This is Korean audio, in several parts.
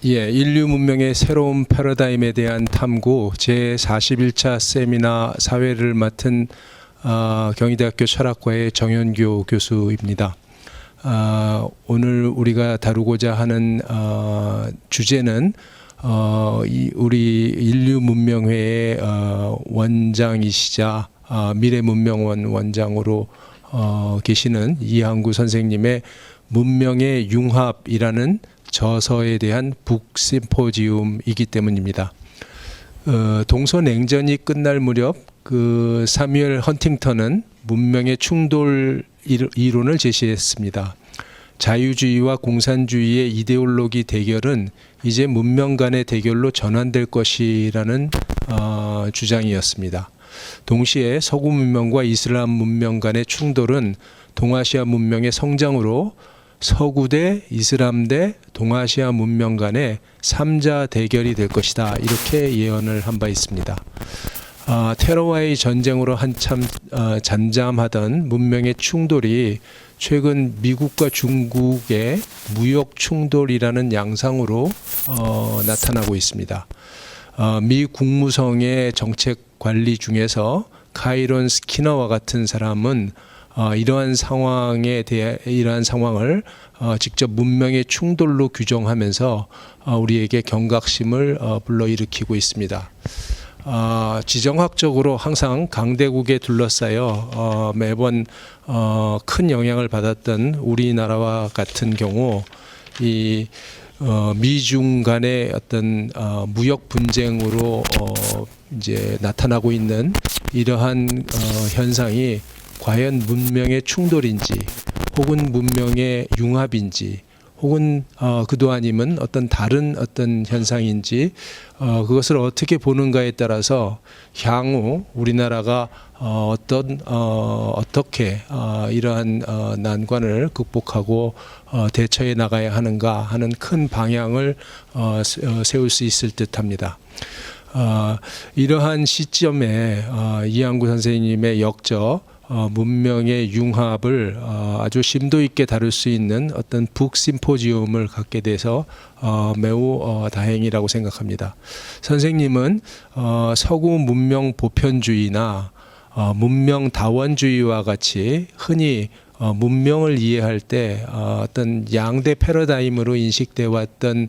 인류 문명의 새로운 패러다임에 대한 탐구 제41차 세미나 사회를 맡은 경희대학교 철학과의 정현교 교수입니다. 오늘 우리가 다루고자 하는 주제는 우리 인류 문명회의 원장이시자 미래문명원 원장으로 계시는 이항구 선생님의 문명의 융합이라는 저서에 대한 북심포지움이기 때문입니다. 동서냉전이 끝날 무렵 사뮤엘 헌팅턴은 문명의 충돌 이론을 제시했습니다. 자유주의와 공산주의의 이데올로기 대결은 이제 문명 간의 대결로 전환될 것이라는 주장이었습니다. 동시에 서구 문명과 이슬람 문명 간의 충돌은 동아시아 문명의 성장으로 서구 대 이슬람 대 동아시아 문명 간의 3자 대결이 될 것이다. 이렇게 예언을 한 바 있습니다. 테러와의 전쟁으로 한참 잠잠하던 문명의 충돌이 최근 미국과 중국의 무역 충돌이라는 양상으로 나타나고 있습니다. 미 국무성의 정책 관리 중에서 카이론 스키너와 같은 사람은 이러한 상황을 직접 문명의 충돌로 규정하면서 우리에게 경각심을 불러일으키고 있습니다. 지정학적으로 항상 강대국에 둘러싸여 매번 큰 영향을 받았던 우리나라와 같은 경우 이 미중 간의 어떤 무역 분쟁으로 이제 나타나고 있는 이러한 현상이 과연 문명의 충돌인지 혹은 문명의 융합인지 혹은 그도 아니면 어떤 다른 어떤 현상인지 그것을 어떻게 보는가에 따라서 향후 우리나라가 어떻게 이러한 난관을 극복하고 대처해 나가야 하는가 하는 큰 방향을 세울 수 있을 듯합니다. 이러한 시점에 이항구 선생님의 역적 문명의 융합을 아주 심도 있게 다룰 수 있는 어떤 북심포지움을 갖게 돼서 매우 다행이라고 생각합니다. 선생님은 서구 문명 보편주의나 문명 다원주의와 같이 흔히 문명을 이해할 때 어떤 양대 패러다임으로 인식되어 왔던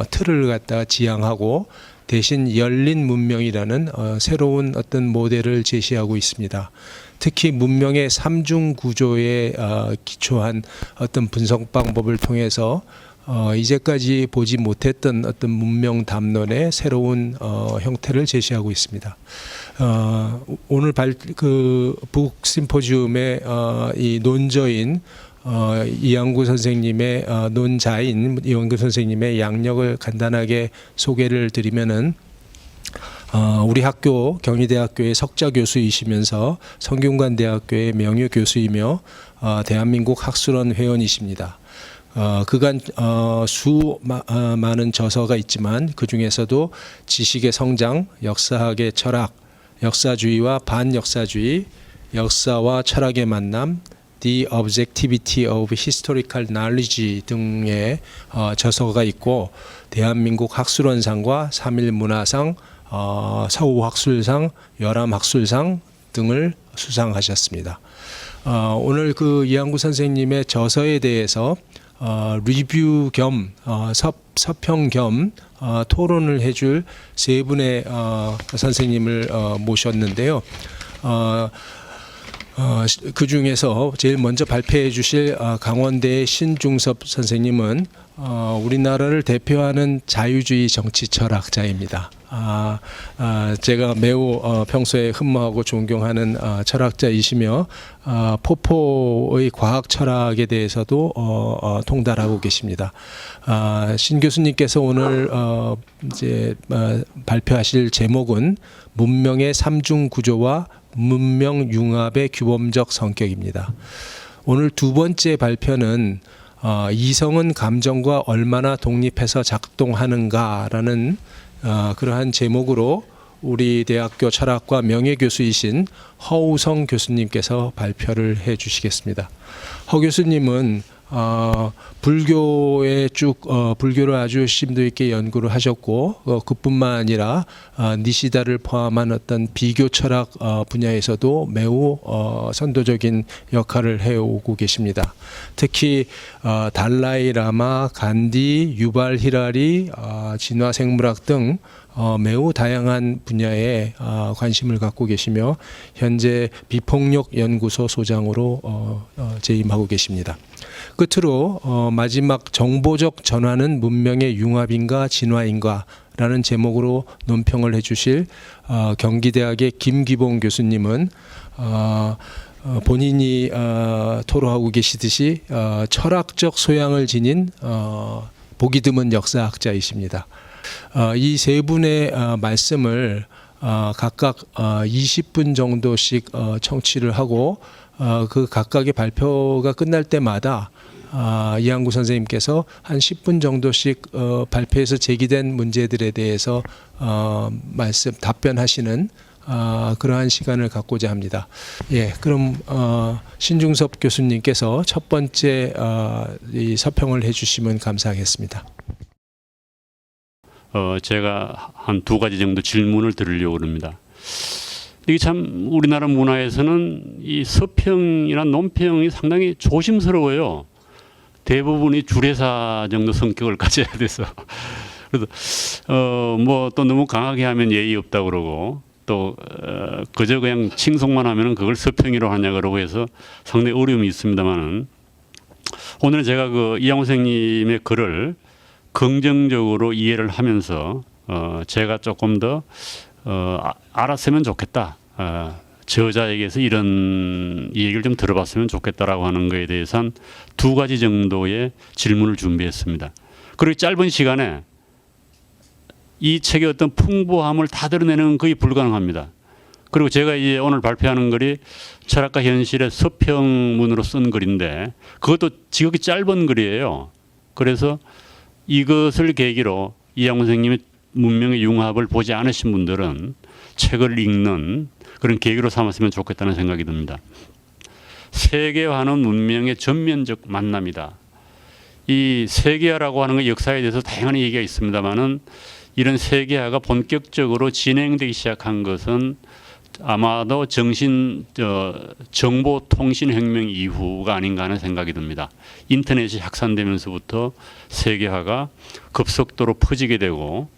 틀을 갖다가 지향하고 대신 열린 문명이라는 새로운 어떤 모델을 제시하고 있습니다. 특히 문명의 삼중 구조에 기초한 어떤 분석 방법을 통해서 이제까지 보지 못했던 어떤 문명 담론의 새로운 형태를 제시하고 있습니다. 오늘 북심포지움의 이 논저인 이항구 선생님의 논자인 이항구 선생님의 양력을 간단하게 소개를 드리면은 우리 학교 경희대학교의 석좌 교수이시면서 성균관대학교의 명誉 교수이며 대한민국 학술원 회원이십니다. 그간 많은 저서가 있지만 그 중에서도 지식의 성장, 역사학의 철학, 역사주의와 반역사주의, 역사와 철학의 만남, The Objectivity of Historical Knowledge 등의 저서가 있고 대한민국 학술원상과 3.1 문화상, 서우학술상, 열암학술상 등을 수상하셨습니다. 오늘 이항구 선생님의 저서에 대해서 리뷰 겸 서평 겸 토론을 해줄 세 분의 선생님을 모셨는데요. 그 중에서 제일 먼저 발표해 주실 강원대의 신중섭 선생님은 우리나라를 대표하는 자유주의 정치 철학자입니다. 제가 매우 평소에 흠모하고 존경하는 철학자이시며 포포의 과학 철학에 대해서도 통달하고 계십니다. 신 교수님께서 오늘 이제 발표하실 제목은 문명의 삼중 구조와 문명 융합의 규범적 성격입니다. 오늘 두 번째 발표는 이성은 감정과 얼마나 독립해서 작동하는가라는 그러한 제목으로 우리 대학교 철학과 명예교수이신 허우성 교수님께서 발표를 해 주시겠습니다. 허 교수님은 불교에 불교를 아주 심도 있게 연구를 하셨고 그뿐만 아니라 니시다를 포함한 어떤 비교 철학 분야에서도 매우 선도적인 역할을 해오고 계십니다. 특히 달라이 라마, 간디, 유발 히라리, 진화 생물학 등 매우 다양한 분야에 관심을 갖고 계시며 현재 비폭력 연구소 소장으로 재임하고 계십니다. 끝으로 마지막 정보적 전환은 문명의 융합인가 진화인가 라는 제목으로 논평을 해주실 경기대학의 김기봉 교수님은 본인이 토로하고 계시듯이 철학적 소양을 지닌 보기 드문 역사학자이십니다. 이 세 분의 말씀을 각각 20분 정도씩 청취를 하고 그 각각의 발표가 끝날 때마다 이항구 선생님께서 한 10분 정도씩 발표에서 제기된 문제들에 대해서 답변하시는 그러한 시간을 갖고자 합니다. 예, 그럼 신중섭 교수님께서 첫 번째 이 서평을 해주시면 감사하겠습니다. 제가 한 두 가지 정도 질문을 드리려고 합니다. 이게 참 우리나라 문화에서는 이 서평이나 논평이 상당히 조심스러워요. 대부분이 주례사 정도 성격을 가져야 돼서. 그래서 뭐 또 너무 강하게 하면 예의 없다 그러고 또 그저 그냥 칭송만 하면은 그걸 서평이라고 하냐 그러고 해서 상당히 어려움이 있습니다만은 오늘 제가 그 이항구 선생님의 글을 긍정적으로 이해를 하면서 제가 조금 더 알았으면 좋겠다. 저자에게서 이런 이 얘기를 좀 들어봤으면 좋겠다라고 하는 것에 대해서 한 두 가지 정도의 질문을 준비했습니다. 그리고 짧은 시간에 이 책의 어떤 풍부함을 다 드러내는 거의 불가능합니다. 그리고 제가 이제 오늘 발표하는 글이 철학과 현실의 서평문으로 쓴 글인데 그것도 지극히 짧은 글이에요. 그래서 이것을 계기로 이항구 선생님의 문명의 융합을 보지 않으신 분들은 책을 읽는 그런 계기로 삼았으면 좋겠다는 생각이 듭니다. 세계화는 문명의 전면적 만남이다. 이 세계화라고 하는 것 정보에 대해서 다양한 얘기가 있습니다만은 이런 세계화가 본격적으로 진행되기 시작한 것은 아마도 정보통신혁명 이후가 아닌가 하는 생각이 듭니다. 인터넷이 확산되면서부터 세계화가 급속도로 퍼지게 되고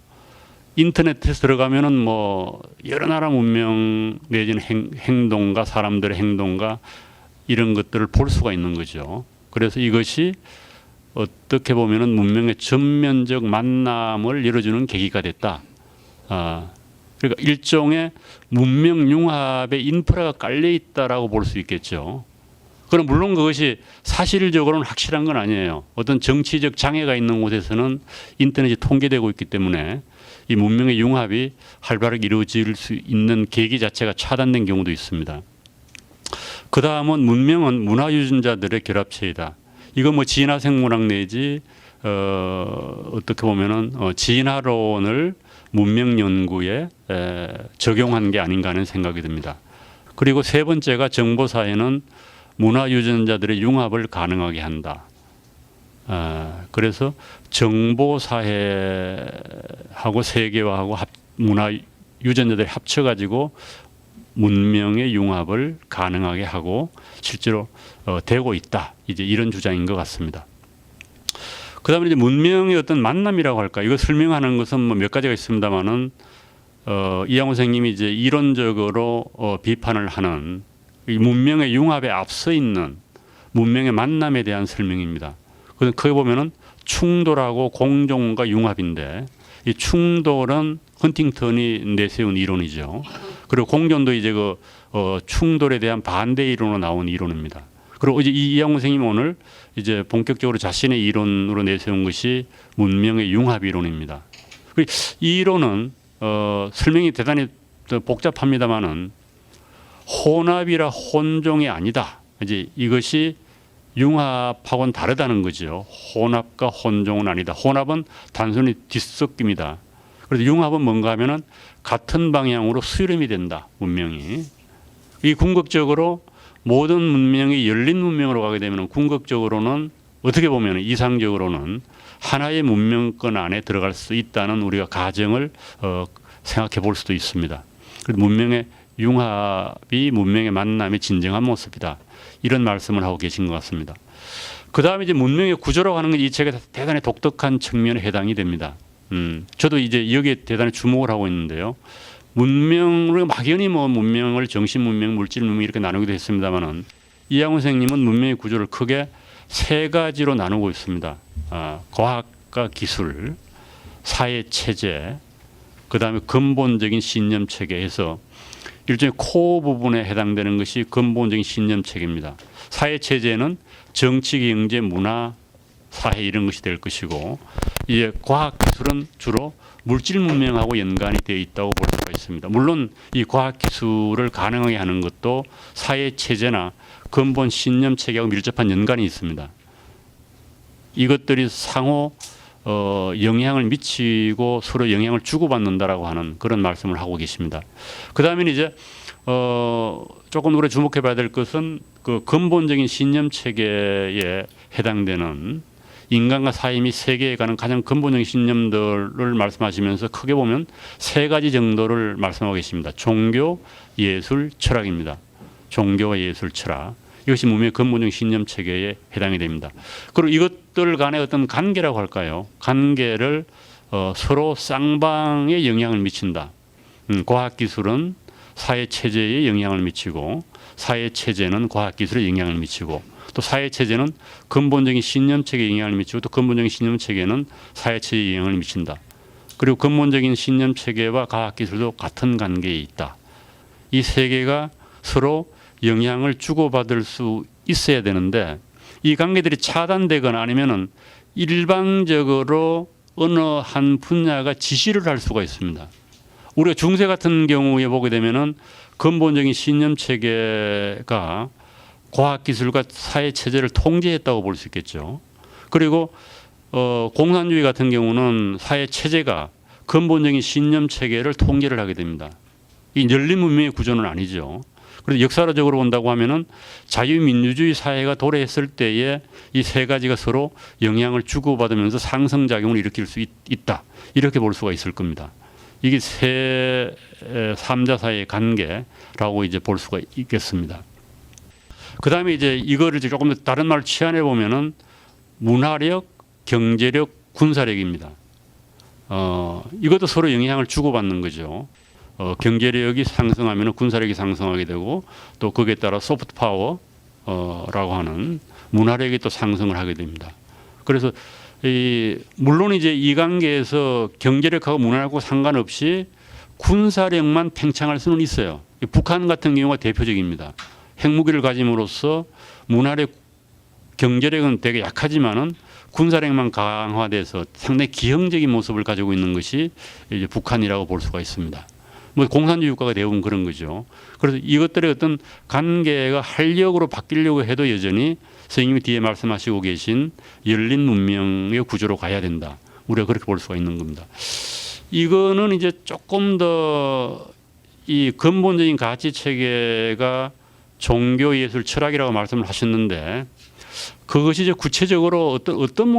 인터넷에 들어가면은 뭐 여러 나라 문명 내지는 행동과 사람들의 행동과 이런 것들을 볼 수가 있는 거죠. 그래서 이것이 어떻게 보면은 문명의 전면적 만남을 열어주는 계기가 됐다. 그러니까 일종의 문명 융합의 인프라가 깔려 있다라고 볼 수 있겠죠. 그럼 물론 그것이 사실적으로는 확실한 건 아니에요. 어떤 정치적 장애가 있는 곳에서는 인터넷이 통제되고 있기 때문에 이 문명의 융합이 활발하게 이루어질 수 있는 계기 자체가 차단된 경우도 있습니다. 그 다음은 문명은 문화 유전자들의 결합체이다. 이건 뭐 진화 생물학 내지 어떻게 보면은 진화론을 문명 연구에 적용한 게 아닌가 하는 생각이 듭니다. 그리고 세 번째가 정보 사회는 문화 유전자들의 융합을 가능하게 한다. 그래서 정보 사회하고 세계화하고 문화 유전자들이 합쳐가지고 문명의 융합을 가능하게 하고 실제로 되고 있다. 이제 이런 주장인 것 같습니다. 그다음에 이제 문명의 어떤 만남이라고 할까? 이거 설명하는 것은 뭐 몇 가지가 있습니다만은 이항구 선생님이 이제 이론적으로 비판을 하는 이 문명의 융합에 앞서 있는 문명의 만남에 대한 설명입니다. 그래서 거기 보면은 충돌하고 공존과 융합인데 이 충돌은 헌팅턴이 내세운 이론이죠. 그리고 공존도 이제 그 충돌에 대한 반대 이론으로 나온 이론입니다. 그리고 이제 이항구 선생님 오늘 이제 본격적으로 자신의 이론으로 내세운 것이 문명의 융합 이론입니다. 이 이론은 설명이 대단히 복잡합니다만은 혼합이라 혼종이 아니다. 이제 이것이 융합하고는 다르다는 거죠. 혼합과 혼종은 아니다. 혼합은 단순히 뒤섞입니다. 그래서 융합은 뭔가 하면은 같은 방향으로 수렴이 된다. 문명이. 이 궁극적으로 모든 문명이 열린 문명으로 가게 되면 궁극적으로는 어떻게 보면 이상적으로는 하나의 문명권 안에 들어갈 수 있다는 우리가 가정을 생각해 볼 수도 있습니다. 문명의 융합이 문명의 만남의 진정한 모습이다. 이런 말씀을 하고 계신 것 같습니다. 그 다음에 이제 문명의 구조라고 하는 건 이 책에 대단히 독특한 측면에 해당이 됩니다. 저도 이제 여기에 대단히 주목을 하고 있는데요. 문명을 막연히 뭐 문명을 정신 문명, 물질 문명 이렇게 나누기도 했습니다만은 이양훈 선생님은 문명의 구조를 크게 세 가지로 나누고 있습니다. 과학과 기술, 사회 체제, 그 다음에 근본적인 신념 체계에서 일종의 코어 부분에 해당되는 것이 근본적인 신념 체계입니다. 사회 체제는 정치, 경제, 문화, 사회 이런 것이 될 것이고, 이제 과학 기술은 주로 물질 문명하고 연관이 되어 있다고 볼 수가 있습니다. 물론 이 과학 기술을 가능하게 하는 것도 사회 체제나 근본 신념 체계하고 밀접한 연관이 있습니다. 이것들이 상호 영향을 미치고 서로 영향을 주고받는다라고 하는 그런 말씀을 하고 계십니다. 그 다음에는 이제 조금 우리가 주목해봐야 될 것은 그 근본적인 신념 체계에 해당되는 인간과 사회 및 세계에 관한 가장 근본적인 신념들을 말씀하시면서 크게 보면 세 가지 정도를 말씀하고 계십니다. 종교, 예술, 철학입니다. 종교와 예술, 철학. 이것이 문명의 근본적인 신념 체계에 해당이 됩니다. 그리고 이것들 간의 어떤 관계라고 할까요? 관계를 서로 쌍방에 영향을 미친다. 과학기술은 사회체제에 영향을 미치고 사회체제는 과학기술에 영향을 미치고 또 사회체제는 근본적인 신념체계에 영향을 미치고 또 근본적인 신념체계는 사회체제에 영향을 미친다. 그리고 근본적인 신념체계와 과학기술도 같은 관계에 있다. 이 세 개가 서로 영향을 주고받을 수 있어야 되는데 이 관계들이 차단되거나 아니면은 일방적으로 어느 한 분야가 지시를 할 수가 있습니다. 우리가 중세 같은 경우에 보게 되면은 근본적인 신념 체계가 과학기술과 사회체제를 통제했다고 볼 수 있겠죠. 그리고 공산주의 같은 경우는 사회체제가 근본적인 신념 체계를 통제를 하게 됩니다. 이 열린 문명의 구조는 아니죠. 그래서 역사적으로 본다고 하면은 자유민주주의 사회가 도래했을 때에 이 세 가지가 서로 영향을 주고받으면서 상승작용을 일으킬 수 있다. 이렇게 볼 수가 있을 겁니다. 이게 세 삼자 사이의 관계라고 이제 볼 수가 있겠습니다. 그 다음에 이제 이거를 조금 더 다른 말로 치환해 보면은 문화력, 경제력, 군사력입니다. 이것도 서로 영향을 주고받는 거죠. 경제력이 상승하면 군사력이 상승하게 되고 또 거기에 따라 소프트 파워라고 하는 문화력이 또 상승을 하게 됩니다. 그래서 물론 이제 이 관계에서 경제력하고 문화력하고 상관없이 군사력만 팽창할 수는 있어요. 북한 같은 경우가 대표적입니다. 핵무기를 가짐으로써 문화력, 경제력은 되게 약하지만은 군사력만 강화돼서 상당히 기형적인 모습을 가지고 있는 것이 이제 북한이라고 볼 수가 있습니다. 뭐 공산주의 국가가 대부분 그런 거죠. 그래서 이것들의 어떤 관계가 활력으로 바뀌려고 해도 여전히 선생님이 뒤에 말씀하시고 계신 열린 문명의 구조로 가야 된다. 우리가 그렇게 볼 수가 있는 겁니다. 이거는 이제 조금 더 이 근본적인 가치 체계가 종교, 예술, 철학이라고 말씀을 하셨는데 그것이 이제 구체적으로 어떤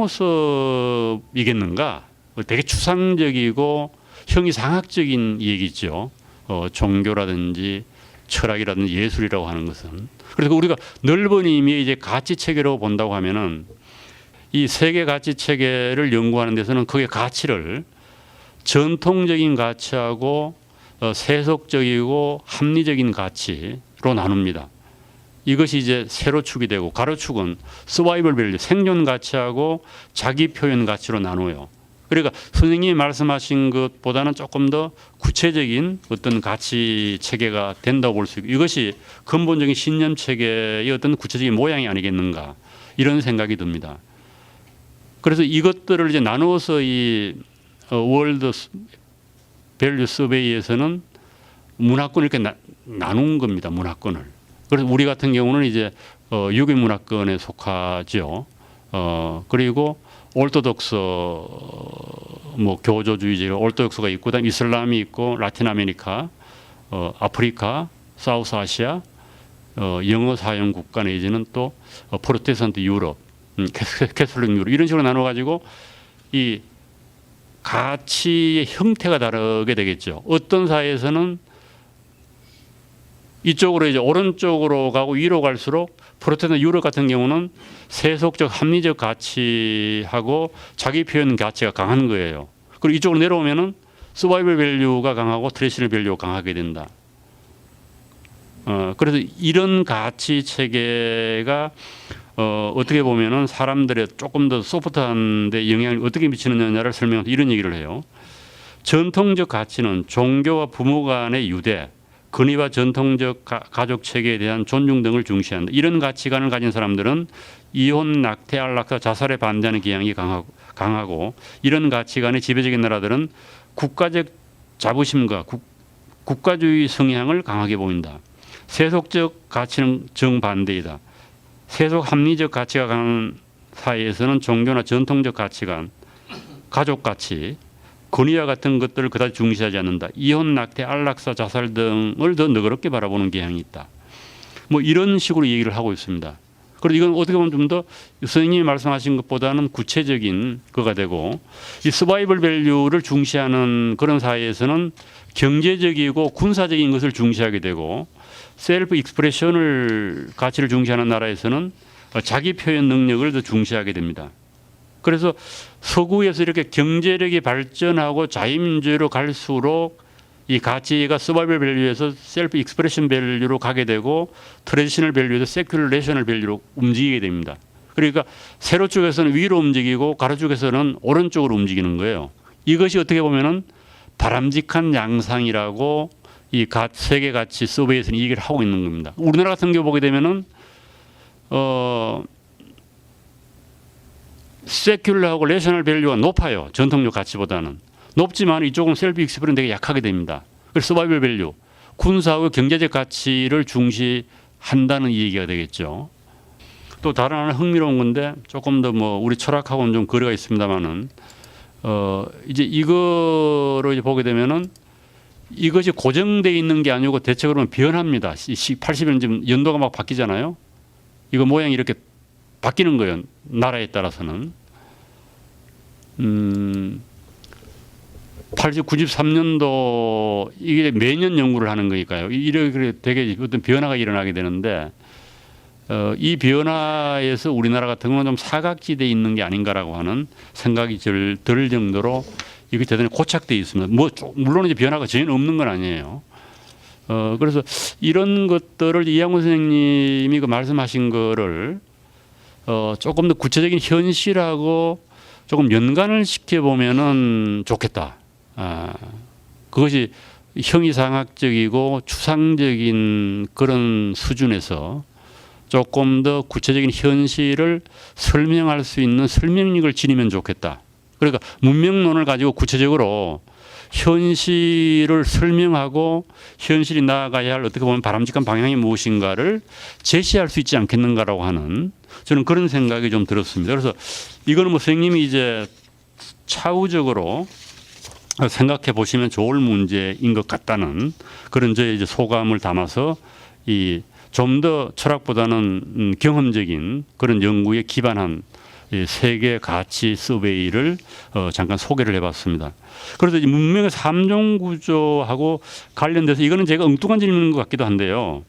모습이겠는가? 되게 추상적이고 형이상학적인 얘기죠. 종교라든지 철학이라든지 예술이라고 하는 것은. 그래서 우리가 넓은 의미의 이제 가치 체계로 본다고 하면은 이 세계 가치 체계를 연구하는 데서는 그게 가치를 전통적인 가치하고 세속적이고 합리적인 가치로 나눕니다. 이것이 이제 세로축이 되고 가로축은 서바이벌 밸류, 생존 가치하고 자기 표현 가치로 나눠요. 그러니까 선생님이 말씀하신 것보다는 조금 더 구체적인 어떤 가치 체계가 된다고 볼 수 있고 이것이 근본적인 신념 체계의 어떤 구체적인 모양이 아니겠는가 이런 생각이 듭니다. 그래서 이것들을 이제 나누어서 이 월드 밸류 서베이에서는 문화권을 이렇게 나눈 겁니다. 문화권을. 그래서 우리 같은 경우는 이제 유교 문화권에 속하죠. 그리고 올토독스 뭐 교조주의제 올토독스가 있고 그다음 이슬람이 있고 라틴 아메리카, 아프리카, 사우스 아시아, 영어 사용 국가 내지는 또 프로테스탄트 유럽 캐톨릭 유로 이런 식으로 나눠가지고 이 가치의 형태가 다르게 되겠죠. 어떤 사회에서는 이쪽으로 이제 오른쪽으로 가고 위로 갈수록 프로테스탄트 유럽 같은 경우는 세속적 합리적 가치하고 자기 표현 가치가 강한 거예요. 그리고 이쪽으로 내려오면은 서바이벌 밸류가 강하고 트레디셔널 밸류가 강하게 된다. 그래서 이런 가치 체계가 어떻게 보면은 사람들의 조금 더 소프트한 데 영향을 어떻게 미치느냐를 설명해서 이런 얘기를 해요. 전통적 가치는 종교와 부모 간의 유대, 근위와 전통적 가족 체계에 대한 존중 등을 중시한다. 이런 가치관을 가진 사람들은 이혼, 낙태, 안락사, 자살에 반대하는 경향이 강하고 이런 가치관의 지배적인 나라들은 국가적 자부심과 국가주의 성향을 강하게 보인다. 세속적 가치는 정반대이다. 세속 합리적 가치가 강한 사회에서는 종교나 전통적 가치관, 가족 가치, 권위와 같은 것들을 그다지 중시하지 않는다. 이혼, 낙태, 안락사, 자살 등을 더 너그럽게 바라보는 경향이 있다. 뭐 이런 식으로 얘기를 하고 있습니다. 그리고 이건 어떻게 보면 좀 더 선생님이 말씀하신 것보다는 구체적인 거가 되고 이 서바이벌 밸류를 중시하는 그런 사회에서는 경제적이고 군사적인 것을 중시하게 되고 셀프 익스프레션을 가치를 중시하는 나라에서는 자기 표현 능력을 더 중시하게 됩니다. 그래서 서구에서 이렇게 경제력이 발전하고 자유민주로 갈수록 이 가치가 서바이벌 밸류에서 셀프 익스프레션 밸류로 가게 되고 트래디셔널 밸류에서 세큘러 레셔널 밸류로 움직이게 됩니다. 그러니까 세로 쪽에서는 위로 움직이고 가로 쪽에서는 오른쪽으로 움직이는 거예요. 이것이 어떻게 보면은 바람직한 양상이라고 이 세계 가치 서베이에서는 이 얘기를 하고 있는 겁니다. 우리나라 같은 경우 보게 되면은 세큘러하고 레셔널 밸류가 높아요. 전통적 가치보다는. 높지만 이쪽은 셀프 익스프레션 되게 약하게 됩니다. 그래서 서바이벌 밸류, 군사하고 경제적 가치를 중시한다는 이 얘기가 되겠죠. 또 다른 하나 흥미로운 건데 조금 더 뭐 우리 철학하고는 좀 거리가 있습니다만은 이제 이거로 이제 보게 되면은 이것이 고정되어 있는 게 아니고 대체적으로 변합니다. 80년 지금 연도가 막 바뀌잖아요. 이거 모양이 이렇게 바뀌는 거예요. 나라에 따라서는. 93년도 이게 매년 연구를 하는 거니까요. 이렇게 되게 어떤 변화가 일어나게 되는데 이 변화에서 우리나라 같은 경우는 좀 사각지대에 있는 게 아닌가라고 하는 생각이 들 정도로 이게 대단히 고착되어 있습니다. 물론 이제 변화가 전혀 없는 건 아니에요. 그래서 이런 것들을 이양훈 선생님이 그 말씀하신 거를 조금 더 구체적인 현실하고 조금 연관을 시켜보면은 좋겠다. 그것이 형이상학적이고 추상적인 그런 수준에서 조금 더 구체적인 현실을 설명할 수 있는 설명력을 지니면 좋겠다. 그러니까 문명론을 가지고 구체적으로 현실을 설명하고 현실이 나아가야 할 어떻게 보면 바람직한 방향이 무엇인가를 제시할 수 있지 않겠는가라고 하는 저는 그런 생각이 좀 들었습니다. 그래서 이거는 뭐 선생님이 이제 차후적으로 생각해 보시면 좋을 문제인 것 같다는 그런 저의 이제 소감을 담아서 이 좀 더 철학보다는 경험적인 그런 연구에 기반한 세계 가치 서베이를 잠깐 소개를 해봤습니다. 그래서 이 문명의 3종 구조하고 관련돼서 이거는 제가 엉뚱한 질문인 것 같기도 한데요.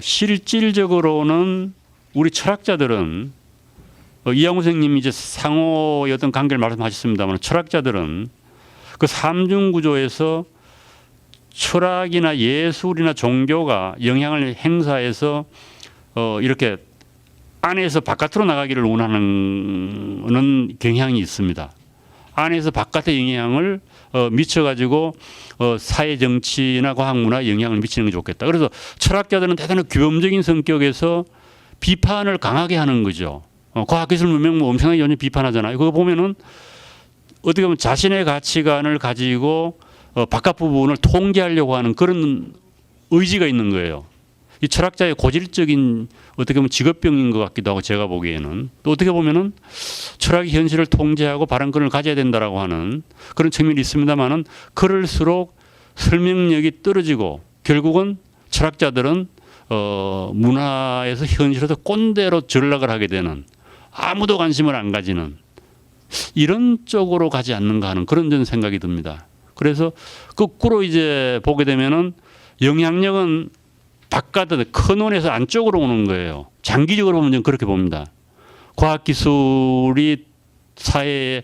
실질적으로는 우리 철학자들은 이양훈 선생님이 이제 상호의 어떤 관계를 말씀하셨습니다만 철학자들은 그 3중 구조에서 철학이나 예술이나 종교가 영향을 행사해서 이렇게 안에서 바깥으로 나가기를 원하는 경향이 있습니다. 안에서 바깥의 영향을 미쳐가지고 사회 정치나 과학 문화에 영향을 미치는 게 좋겠다. 그래서 철학자들은 대단히 규범적인 성격에서 비판을 강하게 하는 거죠. 과학기술 문명 뭐 엄청나게 연일 비판하잖아요. 그거 보면은 어떻게 보면 자신의 가치관을 가지고 바깥 부분을 통제하려고 하는 그런 의지가 있는 거예요. 이 철학자의 고질적인 어떻게 보면 직업병인 것 같기도 하고 제가 보기에는 또 어떻게 보면은 철학이 현실을 통제하고 발언권을 가져야 된다라고 하는 그런 측면이 있습니다만은 그럴수록 설명력이 떨어지고 결국은 철학자들은 문화에서 현실에서 꼰대로 전락을 하게 되는, 아무도 관심을 안 가지는 이런 쪽으로 가지 않는가 하는 그런 전 생각이 듭니다. 그래서 거꾸로 이제 보게 되면은 영향력은 바깥에 큰 원에서 안쪽으로 오는 거예요. 장기적으로 보면 저는 그렇게 봅니다. 과학기술이 사회에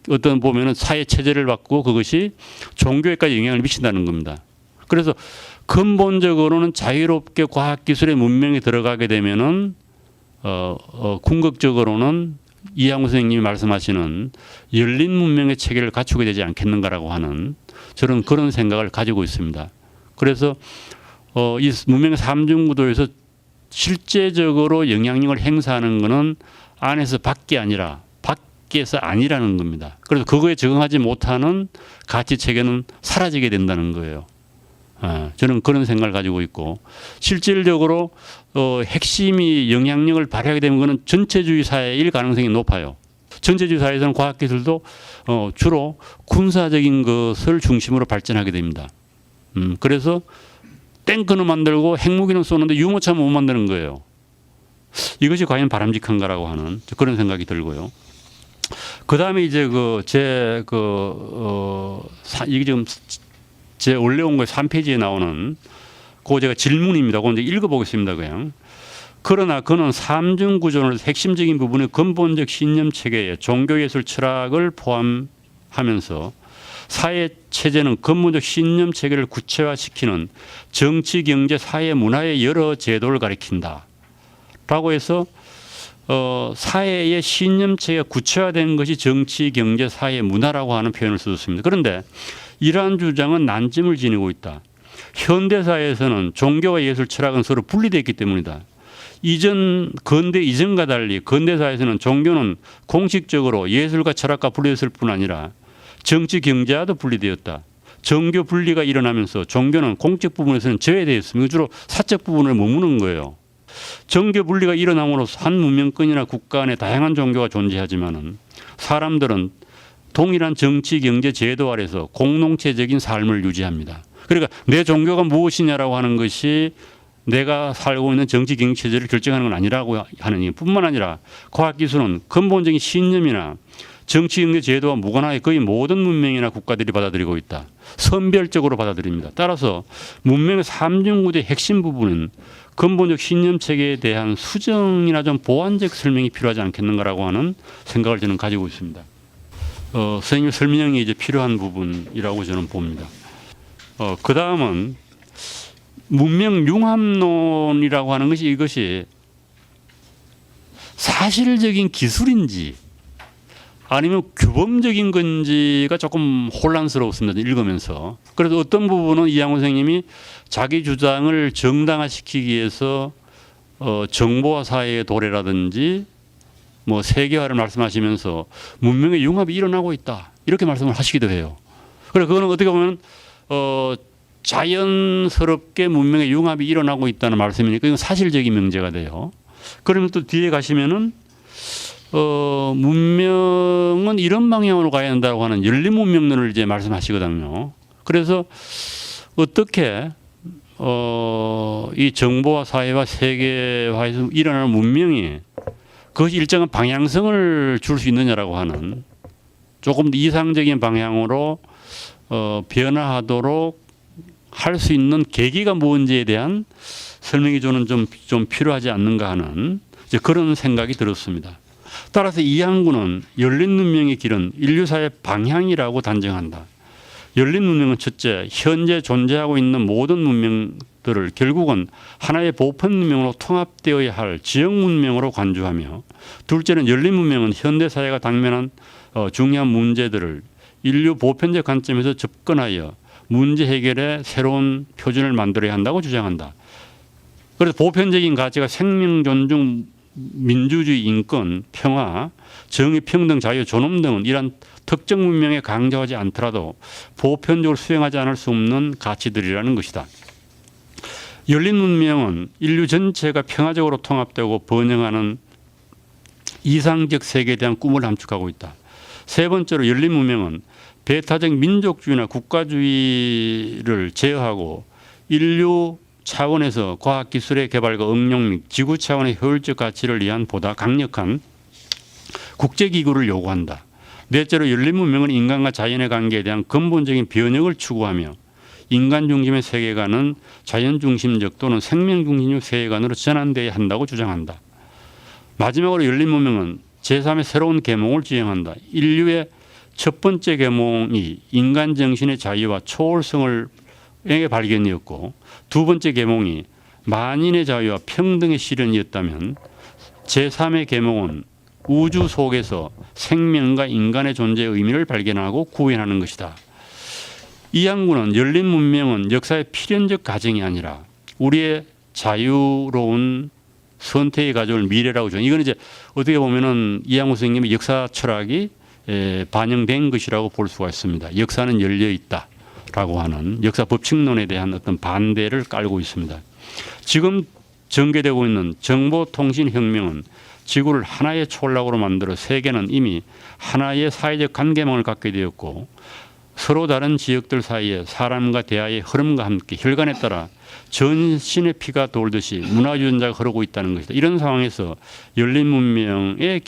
어떤 보면은 사회 체제를 바꾸고 그것이 종교에까지 영향을 미친다는 겁니다. 그래서 근본적으로는 자유롭게 과학기술의 문명에 들어가게 되면은 궁극적으로는 이양우 선생님이 말씀하시는 열린 문명의 체계를 갖추게 되지 않겠는가라고 하는 저는 그런 생각을 가지고 있습니다. 그래서 이 문명의 삼중구도에서 실제적으로 영향력을 행사하는 것은 안에서 밖이 아니라 밖에서 아니라는 겁니다. 그래서 그거에 적응하지 못하는 가치 체계는 사라지게 된다는 거예요. 저는 그런 생각을 가지고 있고, 실질적으로 핵심이 영향력을 발휘하게 되면 그는 전체주의 사회일 가능성이 높아요. 전체주의 사회에서는 과학기술도 주로 군사적인 것을 중심으로 발전하게 됩니다. 그래서 탱크는 만들고 핵무기는 쏘는데 유모차는 못 만드는 거예요. 이것이 과연 바람직한가라고 하는 그런 생각이 들고요. 그 다음에 이제 이게 지금 제 올려온 거 3페이지에 나오는 그거 제가 질문입니다. 그거 이제 읽어보겠습니다. 그냥. 그러나 그는 삼중구조론의 핵심적인 부분의 근본적 신념 체계에 종교예술 철학을 포함하면서 사회 체제는 근본적 신념 체계를 구체화시키는 정치, 경제, 사회, 문화의 여러 제도를 가리킨다. 라고 해서 사회의 신념 체계가 구체화된 것이 정치, 경제, 사회, 문화라고 하는 표현을 썼습니다. 그런데 이러한 주장은 난점을 지니고 있다. 현대사회에서는 종교와 예술, 철학은 서로 분리되어 있기 때문이다. 근대 이전과 달리 근대사회에서는 종교는 공식적으로 예술과 철학과 분리됐을 뿐 아니라 정치, 경제와도 분리되었다. 정교 분리가 일어나면서 종교는 공적 부분에서는 제외되었습니다. 주로 사적 부분을 머무는 거예요. 정교 분리가 일어남으로써 한 문명권이나 국가 안에 다양한 종교가 존재하지만은 사람들은 동일한 정치, 경제 제도 아래서 공동체적인 삶을 유지합니다. 그러니까 내 종교가 무엇이냐라고 하는 것이 내가 살고 있는 정치, 경제 체제를 결정하는 건 아니라고 하는 얘기뿐만 아니라 과학기술은 근본적인 신념이나 정치, 경제 제도와 무관하게 거의 모든 문명이나 국가들이 받아들이고 있다. 선별적으로 받아들입니다. 따라서 문명의 삼중구도의 핵심 부분은 근본적 신념 체계에 대한 수정이나 좀 보완적 설명이 필요하지 않겠는가라고 하는 생각을 저는 가지고 있습니다. 선생님 설명이 이제 필요한 부분이라고 저는 봅니다. 그 다음은 문명 융합론이라고 하는 것이 이것이 사실적인 기술인지 아니면 규범적인 건지가 조금 혼란스러웠습니다. 읽으면서. 그래서 어떤 부분은 이양호 선생님이 자기 주장을 정당화시키기 위해서 정보화 사회의 도래라든지 뭐 세계화를 말씀하시면서 문명의 융합이 일어나고 있다. 이렇게 말씀을 하시기도 해요. 그래서 그거는 어떻게 보면 자연스럽게 문명의 융합이 일어나고 있다는 말씀이니까 이건 사실적인 명제가 돼요. 그러면 또 뒤에 가시면은 문명은 이런 방향으로 가야 한다고 하는 열린 문명론을 이제 말씀하시거든요. 그래서 어떻게 이 정보화 사회와 세계화에서 일어나는 문명이 그것이 일정한 방향성을 줄 수 있느냐라고 하는 조금 더 이상적인 방향으로 변화하도록 할 수 있는 계기가 뭔지에 대한 설명이 저는 좀 필요하지 않는가 하는 이제 그런 생각이 들었습니다. 따라서 이항구는 열린 문명의 길은 인류사의 방향이라고 단정한다. 열린 문명은 첫째, 현재 존재하고 있는 모든 문명들을 결국은 하나의 보편 문명으로 통합되어야 할 지역 문명으로 간주하며, 둘째는 열린 문명은 현대사회가 당면한 중요한 문제들을 인류 보편적 관점에서 접근하여 문제 해결에 새로운 표준을 만들어야 한다고 주장한다. 그래서 보편적인 가치가 생명 존중, 민주주의, 인권, 평화, 정의, 평등, 자유, 존엄 등은 이러한 특정 문명에 강조하지 않더라도 보편적으로 수행하지 않을 수 없는 가치들이라는 것이다. 열린 문명은 인류 전체가 평화적으로 통합되고 번영하는 이상적 세계에 대한 꿈을 함축하고 있다. 세 번째로 열린 문명은 배타적 민족주의나 국가주의를 제어하고 인류 차원에서 과학기술의 개발과 응용 및 지구 차원의 효율적 가치를 위한 보다 강력한 국제기구를 요구한다. 넷째로 열린 문명은 인간과 자연의 관계에 대한 근본적인 변혁을 추구하며 인간 중심의 세계관은 자연 중심적 또는 생명 중심적 세계관으로 전환되어야 한다고 주장한다. 마지막으로 열린 문명은 제3의 새로운 계몽을 지향한다. 인류의 첫 번째 계몽이 인간 정신의 자유와 초월성을 발견이었고 두 번째 계몽이 만인의 자유와 평등의 실현이었다면 제3의 계몽은 우주 속에서 생명과 인간의 존재의 의미를 발견하고 구현하는 것이다. 이항구는 열린 문명은 역사의 필연적 과정이 아니라 우리의 자유로운 선택이 가져올 미래라고 죠. 이건 이제 어떻게 보면은 이항구 선생님의 역사 철학이 반영된 것이라고 볼 수가 있습니다. 역사는 열려 있다라고 하는 역사 법칙론에 대한 어떤 반대를 깔고 있습니다. 지금 전개되고 있는 정보통신혁명은 지구를 하나의 촌락으로 만들어 세계는 이미 하나의 사회적 관계망을 갖게 되었고 서로 다른 지역들 사이에 사람과 대화의 흐름과 함께 혈관에 따라 전신의 피가 돌듯이 문화유전자가 흐르고 있다는 것이다. 이런 상황에서 열린 문명의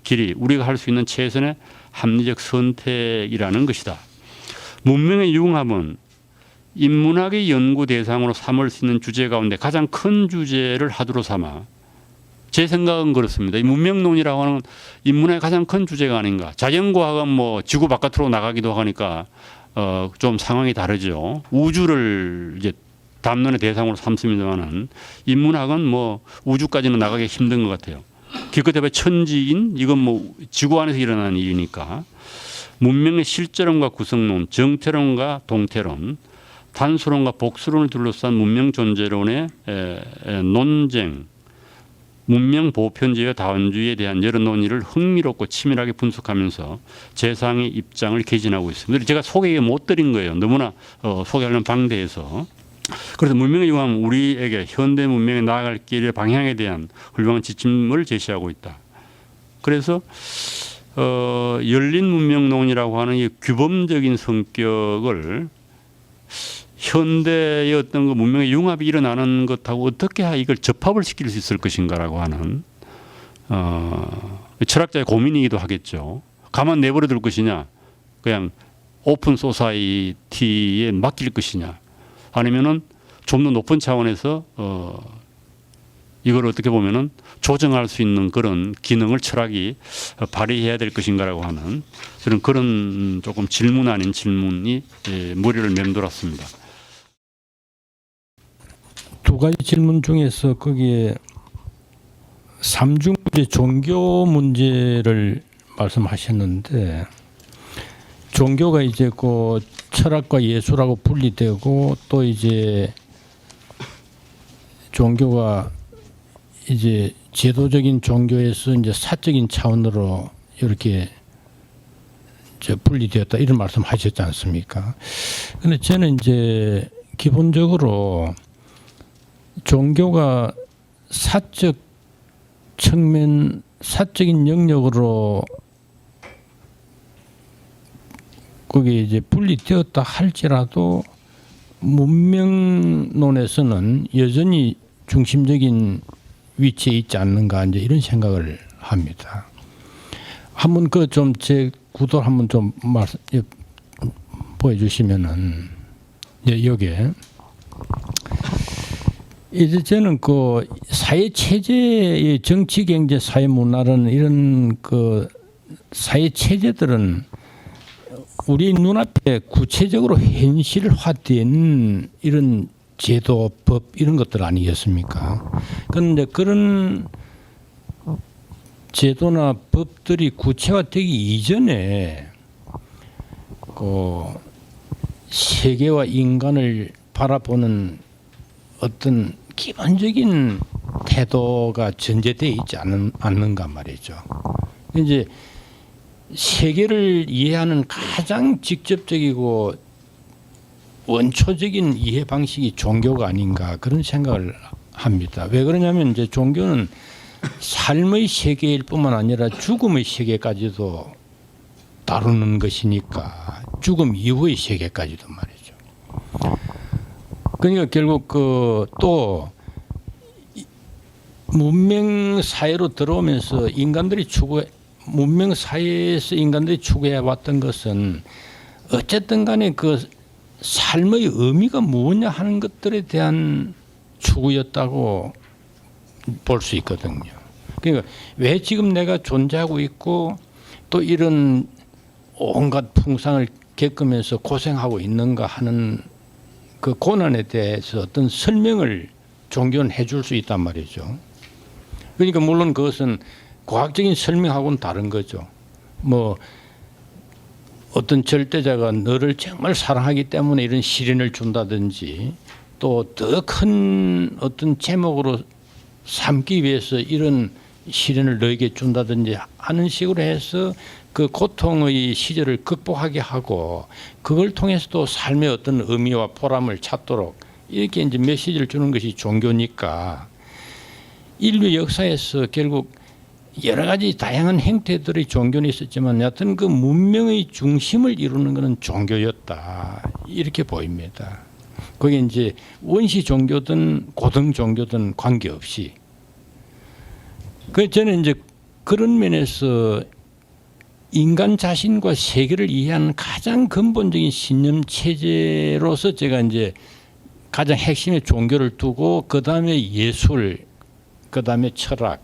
길이 우리가 할 수 있는 최선의 합리적 선택이라는 것이다. 문명의 융합은 인문학의 연구 대상으로 삼을 수 있는 주제 가운데 가장 큰 주제를 하두로 삼아 제 생각은 그렇습니다. 이 문명론이라고 하는 인문학의 가장 큰 주제가 아닌가. 자연과학은 뭐 지구 바깥으로 나가기도 하니까 좀 상황이 다르죠. 우주를 이제 담론의 대상으로 삼습니다만은 인문학은 뭐 우주까지는 나가기 힘든 것 같아요. 기껏해봐 천지인 이건 뭐 지구 안에서 일어나는 일이니까 문명의 실제론과 구성론, 정태론과 동태론, 단수론과 복수론을 둘러싼 문명 존재론의 논쟁, 문명 보편주의와 다원주의에 대한 여러 논의를 흥미롭고 치밀하게 분석하면서 재상의 입장을 개진하고 있습니다. 제가 소개 못 드린 거예요. 너무나 소개하려면 방대해서. 그래서 문명의 융합은 우리에게 현대 문명에 나아갈 길의 방향에 대한 훌륭한 지침을 제시하고 있다. 그래서 열린 문명론이라고 하는 이 규범적인 성격을 현대의 어떤 그 문명의 융합이 일어나는 것하고 어떻게 이걸 접합을 시킬 수 있을 것인가라고 하는 철학자의 고민이기도 하겠죠. 가만 내버려 둘 것이냐, 그냥 오픈 소사이티에 맡길 것이냐, 아니면은 좀 더 높은 차원에서 이걸 어떻게 보면은 조정할 수 있는 그런 기능을 철학이 발휘해야 될 것인가라고 하는 그런 조금 질문 아닌 질문이 머리를 맴돌았습니다. 두 가지 질문 중에서 거기에 삼중문제 종교 문제를 말씀하셨는데 종교가 이제 그 철학과 예술하고 분리되고 또 이제 종교가 이제 제도적인 종교에서 이제 사적인 차원으로 이렇게 분리되었다 이런 말씀하셨지 않습니까? 근데 저는 이제 기본적으로 종교가 사적 측면, 사적인 영역으로 거기에 이제 분리되었다 할지라도 문명론에서는 여전히 중심적인 위치에 있지 않는가 이제 이런 생각을 합니다. 한번 그 좀 제 구도를 한번 좀 보여주시면은 여기에 이제 저는 그 사회 체제의 정치, 경제, 사회 문화라는 이런 그 사회 체제들은 우리 눈앞에 구체적으로 현실화된 이런 제도, 법 이런 것들 아니겠습니까? 그런데 그런 제도나 법들이 구체화되기 이전에 그 세계와 인간을 바라보는 어떤 기본적인 태도가 전제되어 있지 않는가 말이죠. 이제 세계를 이해하는 가장 직접적이고 원초적인 이해 방식이 종교가 아닌가 그런 생각을 합니다. 왜 그러냐면 이제 종교는 삶의 세계일 뿐만 아니라 죽음의 세계까지도 다루는 것이니까 죽음 이후의 세계까지도 말이죠. 그러니까 결국 또 문명 사회로 들어오면서 문명 사회에서 인간들이 추구해 왔던 것은 어쨌든 간에 그 삶의 의미가 무엇냐 하는 것들에 대한 추구였다고 볼 수 있거든요. 그러니까 왜 지금 내가 존재하고 있고 또 이런 온갖 풍상을 겪으면서 고생하고 있는가 하는 그 고난에 대해서 어떤 설명을 종교는 해줄 수 있단 말이죠. 그러니까 물론 그것은 과학적인 설명하고는 다른 거죠. 뭐 어떤 절대자가 너를 정말 사랑하기 때문에 이런 시련을 준다든지 또 더 큰 어떤 제목으로 삼기 위해서 이런 시련을 너에게 준다든지 하는 식으로 해서 그 고통의 시절을 극복하게 하고 그걸 통해서 또 삶의 어떤 의미와 보람을 찾도록 이렇게 이제 메시지를 주는 것이 종교니까 인류 역사에서 결국 여러 가지 다양한 형태들의 종교는 있었지만 여하튼 그 문명의 중심을 이루는 것은 종교였다 이렇게 보입니다. 그게 이제 원시 종교든 고등 종교든 관계없이 그 저는 이제 그런 면에서 인간 자신과 세계를 이해하는 가장 근본적인 신념 체제로서 제가 이제 가장 핵심의 종교를 두고 그 다음에 예술, 그 다음에 철학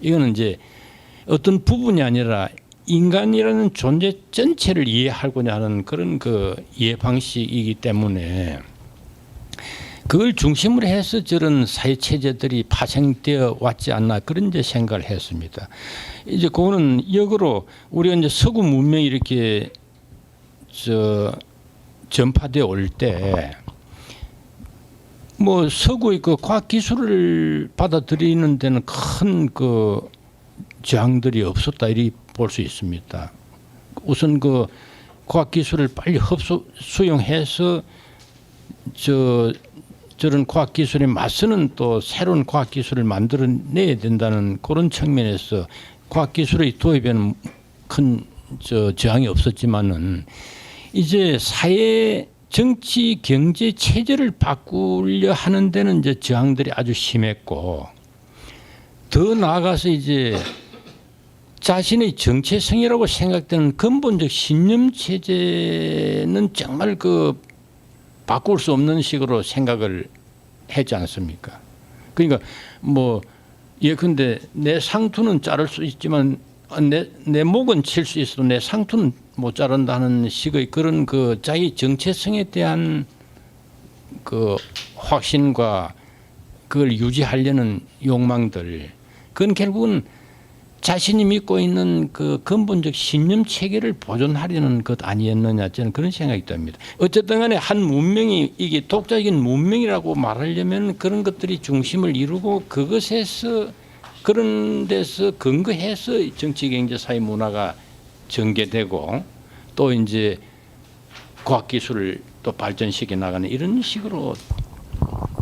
이거는 이제 어떤 부분이 아니라 인간이라는 존재 전체를 이해하고자 하는 그런 그 이해 방식이기 때문에 그걸 중심으로 해서 저런 사회 체제들이 파생되어 왔지 않나 그런 이제 생각을 했습니다. 이제 그거는 역으로 우리가 이제 서구 문명이 이렇게 전파되어 올 때 뭐 서구의 그 과학 기술을 받아들이는 데는 큰 그 저항들이 없었다 이리 볼 수 있습니다. 우선 그 과학 기술을 빨리 수용해서 저런 과학 기술에 맞서는 또 새로운 과학 기술을 만들어내야 된다는 그런 측면에서 과학 기술의 도입에는 큰 저항이 없었지만은 이제 사회 정치 경제 체제를 바꾸려 하는 데는 이제 저항들이 아주 심했고 더 나아가서 이제 자신의 정체성이라고 생각되는 근본적 신념 체제는 정말 그 바꿀 수 없는 식으로 생각을 했지 않습니까? 그러니까 뭐 예컨대 내 상투는 자를 수 있지만 내 목은 칠 수 있어도 내 상투는 못 자른다는 식의 그런 그 자기 정체성에 대한 그 확신과 그걸 유지하려는 욕망들 그건 결국은 자신이 믿고 있는 그 근본적 신념 체계를 보존하려는 것 아니었느냐 저는 그런 생각이 듭니다. 어쨌든 간에 한 문명이 이게 독자적인 문명이라고 말하려면 그런 것들이 중심을 이루고 그것에서 그런 데서 근거해서 정치 경제 사회 문화가 전개되고 또 이제 과학 기술을 또 발전시켜 나가는 이런 식으로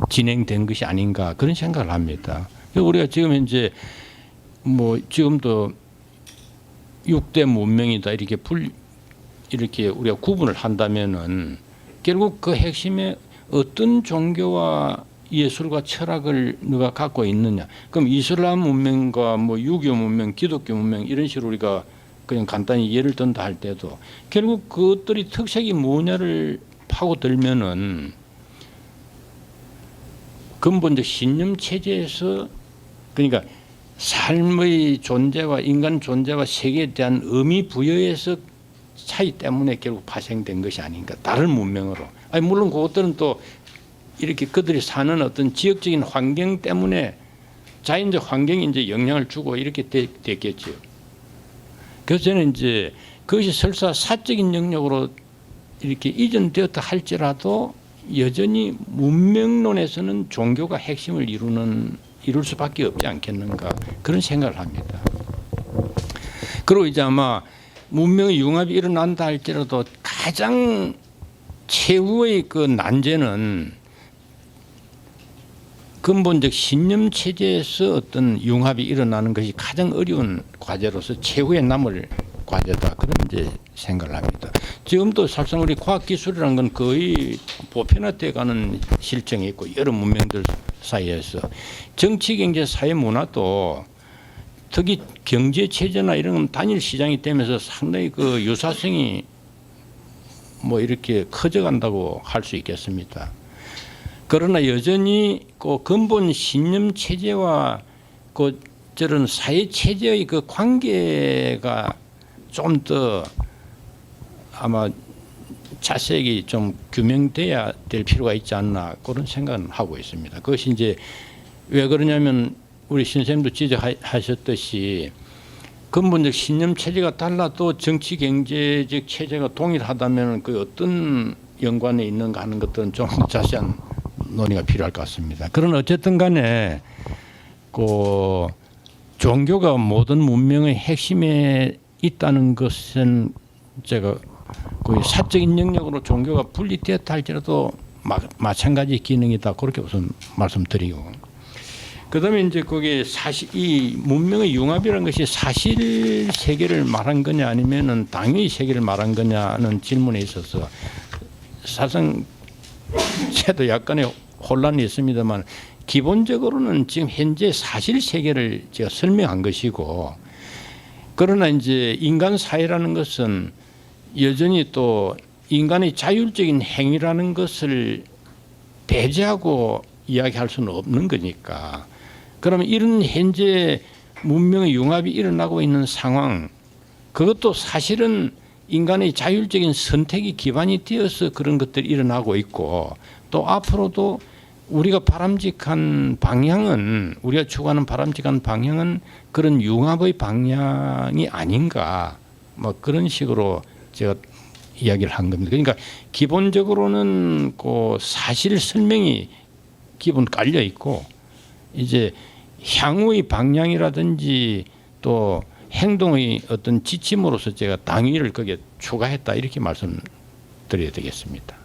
진행된 것이 아닌가 그런 생각을 합니다. 우리가 지금 현재 뭐 지금도 6대 문명이다 이렇게 우리가 구분을 한다면은 결국 그 핵심에 어떤 종교와 예술과 철학을 누가 갖고 있느냐. 그럼 이슬람 문명과 뭐 유교 문명, 기독교 문명 이런 식으로 우리가 그냥 간단히 예를 든다 할 때도 결국 그것들이 특색이 뭐냐를 파고들면은 근본적 신념 체제에서 그러니까 삶의 존재와 인간 존재와 세계에 대한 의미 부여에서 차이 때문에 결국 파생된 것이 아닌가 다른 문명으로. 아니 물론 그것들은 또 이렇게 그들이 사는 어떤 지역적인 환경 때문에 자연적 환경이 이제 영향을 주고 이렇게 됐겠죠. 그래서 저는 이제 그것이 설사 사적인 영역으로 이렇게 이전되었다 할지라도 여전히 문명론에서는 종교가 핵심을 이룰 수밖에 없지 않겠는가 그런 생각을 합니다. 그리고 이제 아마 문명의 융합이 일어난다 할지라도 가장 최후의 그 난제는 근본적 신념 체제에서 어떤 융합이 일어나는 것이 가장 어려운 과제로서 최후의 남을 과제다 그런 이제 생각을 합니다. 지금도 사실상 우리 과학기술이라는 건 거의 보편화돼가는 실정이 있고 여러 문명들 사이에서 정치, 경제, 사회, 문화도 특히 경제 체제나 이런 건 단일 시장이 되면서 상당히 그 유사성이 뭐 이렇게 커져간다고 할 수 있겠습니다. 그러나 여전히 그 근본 신념 체제와 그 저런 사회 체제의 그 관계가 좀 더 아마 자세히 좀 규명돼야 될 필요가 있지 않나 그런 생각은 하고 있습니다. 그것이 이제 왜 그러냐면 우리 신선생님도 지적하셨듯이 근본적 신념 체제가 달라도 정치 경제적 체제가 동일하다면 그 어떤 연관에 있는가 하는 것들은 좀 자세한 논의가 필요할 것 같습니다. 그러나 어쨌든 간에 그 종교가 모든 문명의 핵심에 있다는 것은 제가 거의 사적인 영역으로 종교가 분리되었다 할지라도 마찬가지 기능이다 그렇게 우선 말씀드리고 그다음에 이제 거기에 사실 이 문명의 융합이라는 것이 사실 세계를 말한 거냐 아니면은 당위의 세계를 말한 거냐는 질문에 있어서 사실상 저도 약간의 혼란이 있습니다만 기본적으로는 지금 현재 사실 세계를 제가 설명한 것이고 그러나 이제 인간 사회라는 것은 여전히 또 인간의 자율적인 행위라는 것을 배제하고 이야기할 수는 없는 거니까 그러면 이런 현재 문명의 융합이 일어나고 있는 상황 그것도 사실은 인간의 자율적인 선택이 기반이 되어서 그런 것들이 일어나고 있고 또 앞으로도 우리가 바람직한 방향은 우리가 추구하는 바람직한 방향은 그런 융합의 방향이 아닌가 뭐 그런 식으로 제가 이야기를 한 겁니다. 그러니까 기본적으로는 그 사실 설명이 기본 깔려 있고 이제 향후의 방향이라든지 또 행동의 어떤 지침으로서 제가 당위를 거기에 추가했다 이렇게 말씀드려야 되겠습니다.